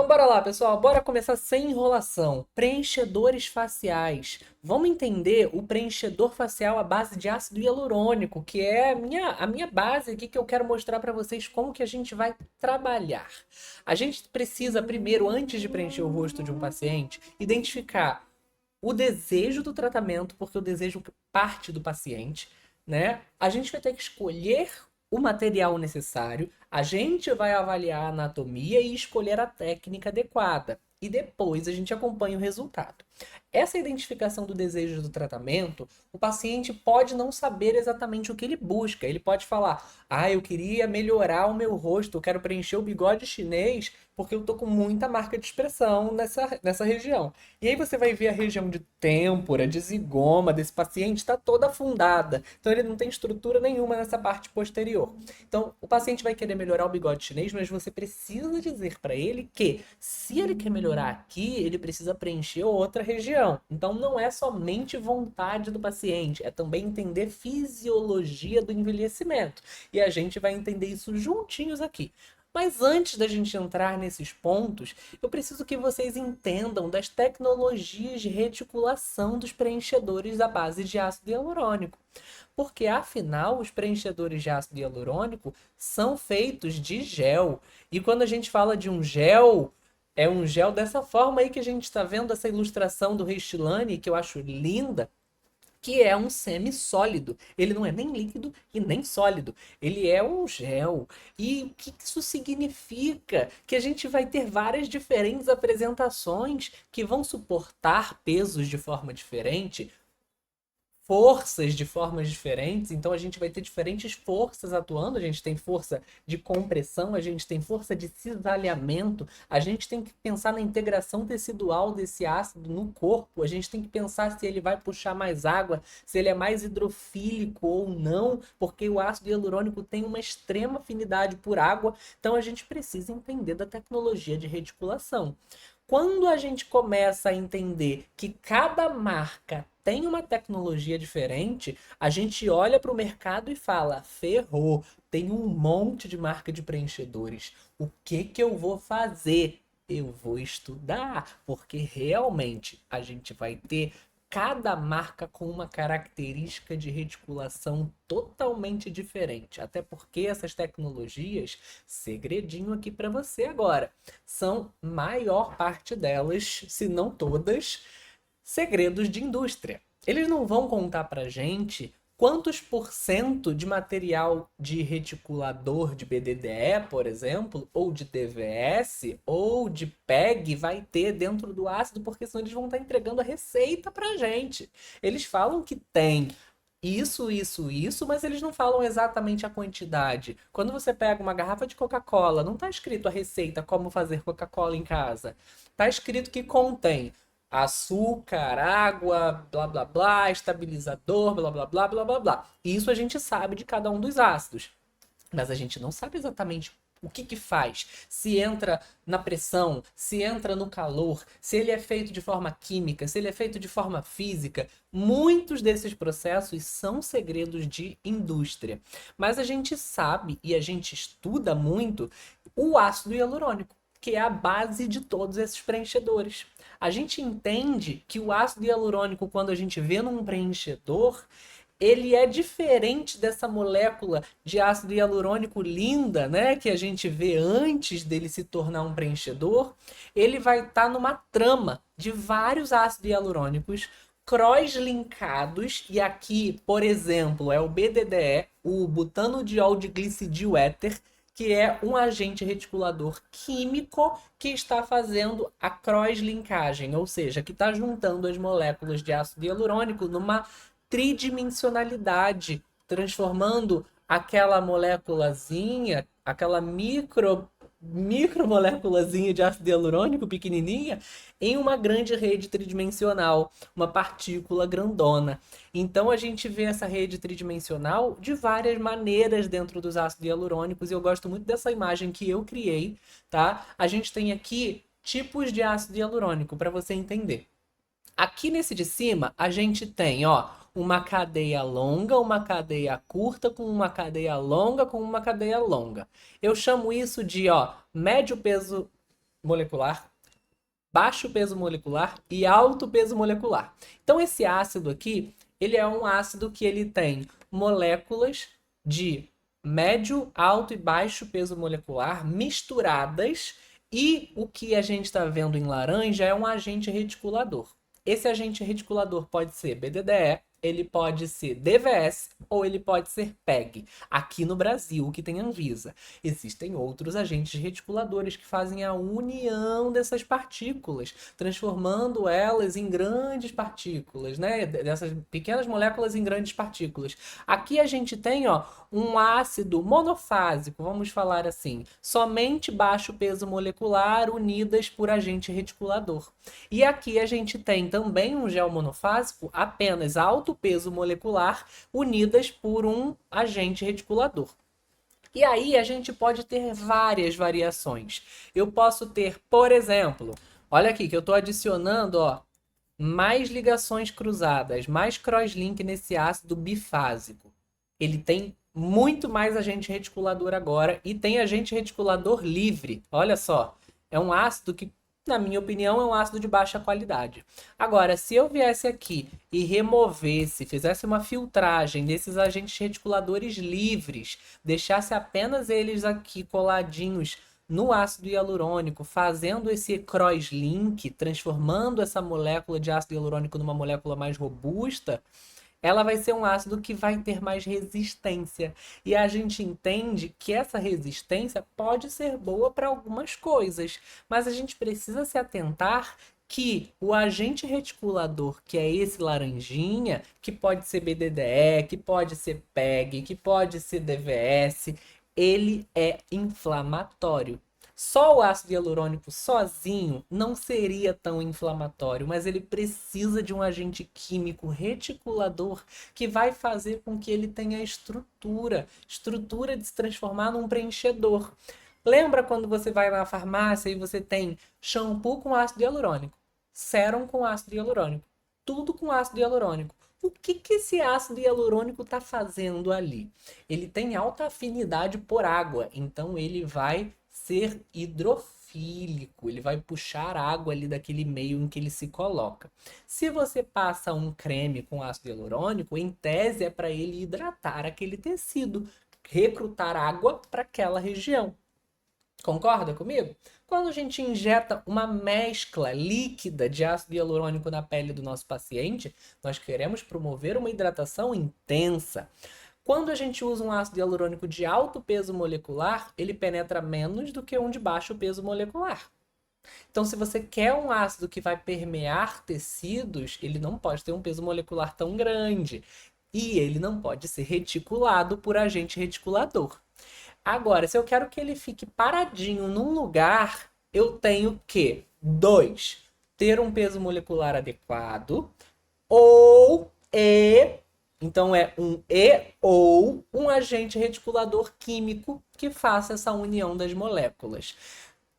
Então bora lá, pessoal. Bora começar sem enrolação. Preenchedores faciais. Vamos entender o preenchedor facial à base de ácido hialurônico, que é a minha base aqui que eu quero mostrar para vocês como que a gente vai trabalhar. A gente precisa primeiro, antes de preencher o rosto de um paciente, identificar o desejo do tratamento, porque o desejo parte do paciente, né? A gente vai ter que escolher o material necessário, a gente vai avaliar a anatomia e escolher a técnica adequada. E depois a gente acompanha o resultado. Essa identificação do desejo do tratamento, o paciente pode não saber exatamente o que ele busca. Ele pode falar: ah, eu queria melhorar o meu rosto, eu quero preencher o bigode chinês porque eu tô com muita marca de expressão nessa região. E aí você vai ver a região de têmpora, de zigoma desse paciente está toda afundada. Então ele não tem estrutura nenhuma nessa parte posterior. Então o paciente vai querer melhorar o bigode chinês, mas você precisa dizer para ele que se ele quer melhorar aqui, ele precisa preencher outra região. Então não é somente vontade do paciente, é também entender fisiologia do envelhecimento. E a gente vai entender isso juntinhos aqui. Mas antes da gente entrar nesses pontos, eu preciso que vocês entendam das tecnologias de reticulação dos preenchedores à base de ácido hialurônico. Porque, afinal, os preenchedores de ácido hialurônico são feitos de gel. E quando a gente fala de um gel, é um gel dessa forma aí que a gente está vendo essa ilustração do Restylane, que eu acho linda, que é um semissólido. Ele não é nem líquido e nem sólido. Ele é um gel. E o que isso significa? Que a gente vai ter várias diferentes apresentações que vão suportar pesos de forma diferente, forças de formas diferentes, então a gente vai ter diferentes forças atuando, a gente tem força de compressão, a gente tem força de cisalhamento, a gente tem que pensar na integração tecidual desse ácido no corpo, a gente tem que pensar se ele vai puxar mais água, se ele é mais hidrofílico ou não, porque o ácido hialurônico tem uma extrema afinidade por água, então a gente precisa entender da tecnologia de reticulação. Quando a gente começa a entender que cada marca tem uma tecnologia diferente, a gente olha para o mercado e fala: ferrou, tem um monte de marca de preenchedores. O que que eu vou fazer? Eu vou estudar, porque realmente a gente vai ter cada marca com uma característica de reticulação totalmente diferente. Até porque essas tecnologias, segredinho aqui para você agora, são maior parte delas, se não todas, segredos de indústria. Eles não vão contar pra gente quantos por cento de material de reticulador de BDDE, por exemplo, ou de DVS, ou de PEG vai ter dentro do ácido, porque senão eles vão estar entregando a receita pra gente. Eles falam que tem isso, mas eles não falam exatamente a quantidade. Quando você pega uma garrafa de Coca-Cola, não está escrito a receita como fazer Coca-Cola em casa. Está escrito que contém açúcar, água, blá blá blá, estabilizador, blá blá blá blá blá blá. Isso a gente sabe de cada um dos ácidos. Mas a gente não sabe exatamente o que que faz. Se entra na pressão, se entra no calor, se ele é feito de forma química, se ele é feito de forma física. Muitos desses processos são segredos de indústria. Mas a gente sabe e a gente estuda muito o ácido hialurônico, que é a base de todos esses preenchedores. A gente entende que o ácido hialurônico, quando a gente vê num preenchedor, ele é diferente dessa molécula de ácido hialurônico linda, né, que a gente vê antes dele se tornar um preenchedor. Ele vai estar numa trama de vários ácidos hialurônicos cross-linkados, e aqui, por exemplo, é o BDDE, o butanodiol de glicidil éter, que é um agente reticulador químico que está fazendo a cross-linkagem, ou seja, que está juntando as moléculas de ácido hialurônico numa tridimensionalidade, transformando aquela moléculazinha, aquela micromoléculazinha de ácido hialurônico pequenininha, em uma grande rede tridimensional, uma partícula grandona. Então a gente vê essa rede tridimensional de várias maneiras dentro dos ácidos hialurônicos, e eu gosto muito dessa imagem que eu criei, tá? A gente tem aqui tipos de ácido hialurônico para você entender. Aqui nesse de cima, a gente tem, ó, uma cadeia longa, uma cadeia curta, com uma cadeia longa, com uma cadeia longa. Eu chamo isso de, ó, médio peso molecular, baixo peso molecular e alto peso molecular. Então esse ácido aqui, ele é um ácido que ele tem moléculas de médio, alto e baixo peso molecular misturadas, e o que a gente está vendo em laranja é um agente reticulador. Esse agente reticulador pode ser BDDE, ele pode ser DVS ou ele pode ser PEG. Aqui no Brasil, o que tem Anvisa. Existem outros agentes reticuladores que fazem a união dessas partículas, transformando elas em grandes partículas, né? Dessas pequenas moléculas em grandes partículas. Aqui a gente tem, ó, um ácido monofásico, vamos falar assim, somente baixo peso molecular unidas por agente reticulador. E aqui a gente tem também um gel monofásico apenas alto peso molecular unidas por um agente reticulador. E aí a gente pode ter várias variações. Eu posso ter, por exemplo, olha aqui que eu estou adicionando, ó, mais ligações cruzadas, mais crosslink nesse ácido bifásico. Ele tem muito mais agente reticulador agora e tem agente reticulador livre. Olha só, é um ácido que, na minha opinião, é um ácido de baixa qualidade. Agora, se eu viesse aqui e removesse, fizesse uma filtragem desses agentes reticuladores livres, deixasse apenas eles aqui coladinhos no ácido hialurônico, fazendo esse crosslink, transformando essa molécula de ácido hialurônico numa molécula mais robusta, ela vai ser um ácido que vai ter mais resistência. E a gente entende que essa resistência pode ser boa para algumas coisas, mas a gente precisa se atentar que o agente reticulador, que é esse laranjinha, que pode ser BDDE, que pode ser PEG, que pode ser DVS, ele é inflamatório. Só o ácido hialurônico sozinho não seria tão inflamatório, mas ele precisa de um agente químico reticulador que vai fazer com que ele tenha estrutura de se transformar num preenchedor. Lembra quando você vai na farmácia e você tem shampoo com ácido hialurônico, sérum com ácido hialurônico, tudo com ácido hialurônico? O que esse ácido hialurônico está fazendo ali? Ele tem alta afinidade por água, então ele vai ser hidrofílico, ele vai puxar água ali daquele meio em que ele se coloca. Se você passa um creme com ácido hialurônico, em tese é para ele hidratar aquele tecido, recrutar água para aquela região. Concorda comigo? Quando a gente injeta uma mescla líquida de ácido hialurônico na pele do nosso paciente, nós queremos promover uma hidratação intensa. Quando a gente usa um ácido hialurônico de alto peso molecular, ele penetra menos do que um de baixo peso molecular. Então, se você quer um ácido que vai permear tecidos, ele não pode ter um peso molecular tão grande. E ele não pode ser reticulado por agente reticulador. Agora, se eu quero que ele fique paradinho num lugar, eu tenho que, 2, ter um peso molecular adequado, ou então é um ou um agente reticulador químico que faça essa união das moléculas.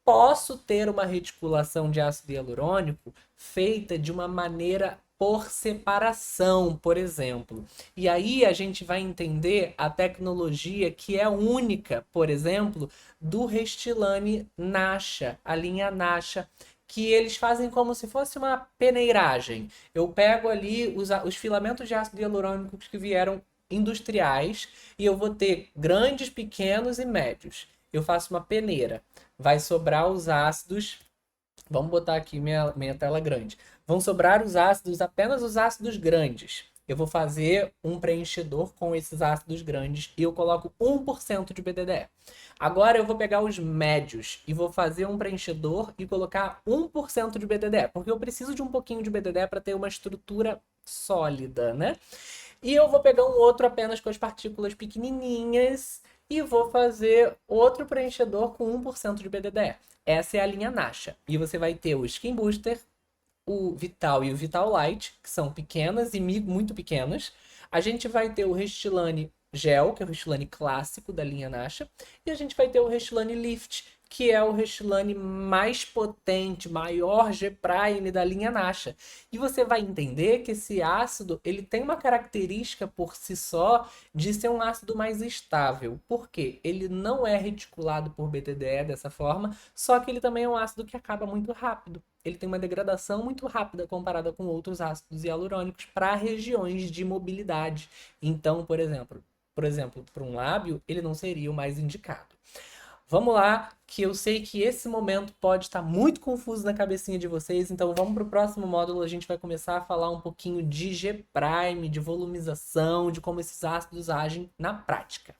Posso ter uma reticulação de ácido hialurônico feita de uma maneira por separação, por exemplo. E aí a gente vai entender a tecnologia que é única, por exemplo, do Restylane Nasha, a linha Nasha, que eles fazem como se fosse uma peneiragem. Eu pego ali os filamentos de ácido hialurônico que vieram industriais e eu vou ter grandes, pequenos e médios. Eu faço uma peneira. Vai sobrar os ácidos. Vamos botar aqui minha tela grande. Vão sobrar os ácidos, apenas os ácidos grandes. Eu vou fazer um preenchedor com esses ácidos grandes e eu coloco 1% de BDDE. Agora eu vou pegar os médios e vou fazer um preenchedor e colocar 1% de BDDE, porque eu preciso de um pouquinho de BDDE para ter uma estrutura sólida, né? E eu vou pegar um outro apenas com as partículas pequenininhas e vou fazer outro preenchedor com 1% de BDDE. Essa é a linha Nasha. E você vai ter o Skin Booster, o Vital e o Vital Light, que são pequenas e muito pequenas. A gente vai ter o Restylane Gel, que é o Restylane clássico da linha Nasha. E a gente vai ter o Restylane Lift, que é o Restylane mais potente, maior G-Prime da linha Nasha. E você vai entender que esse ácido, ele tem uma característica por si só de ser um ácido mais estável. Por quê? Ele não é reticulado por BTDE dessa forma, só que ele também é um ácido que acaba muito rápido. Ele tem uma degradação muito rápida comparada com outros ácidos hialurônicos para regiões de mobilidade. Então, por exemplo, para um lábio, ele não seria o mais indicado. Vamos lá, que eu sei que esse momento pode estar muito confuso na cabecinha de vocês, então vamos para o próximo módulo, a gente vai começar a falar um pouquinho de G', de volumização, de como esses ácidos agem na prática.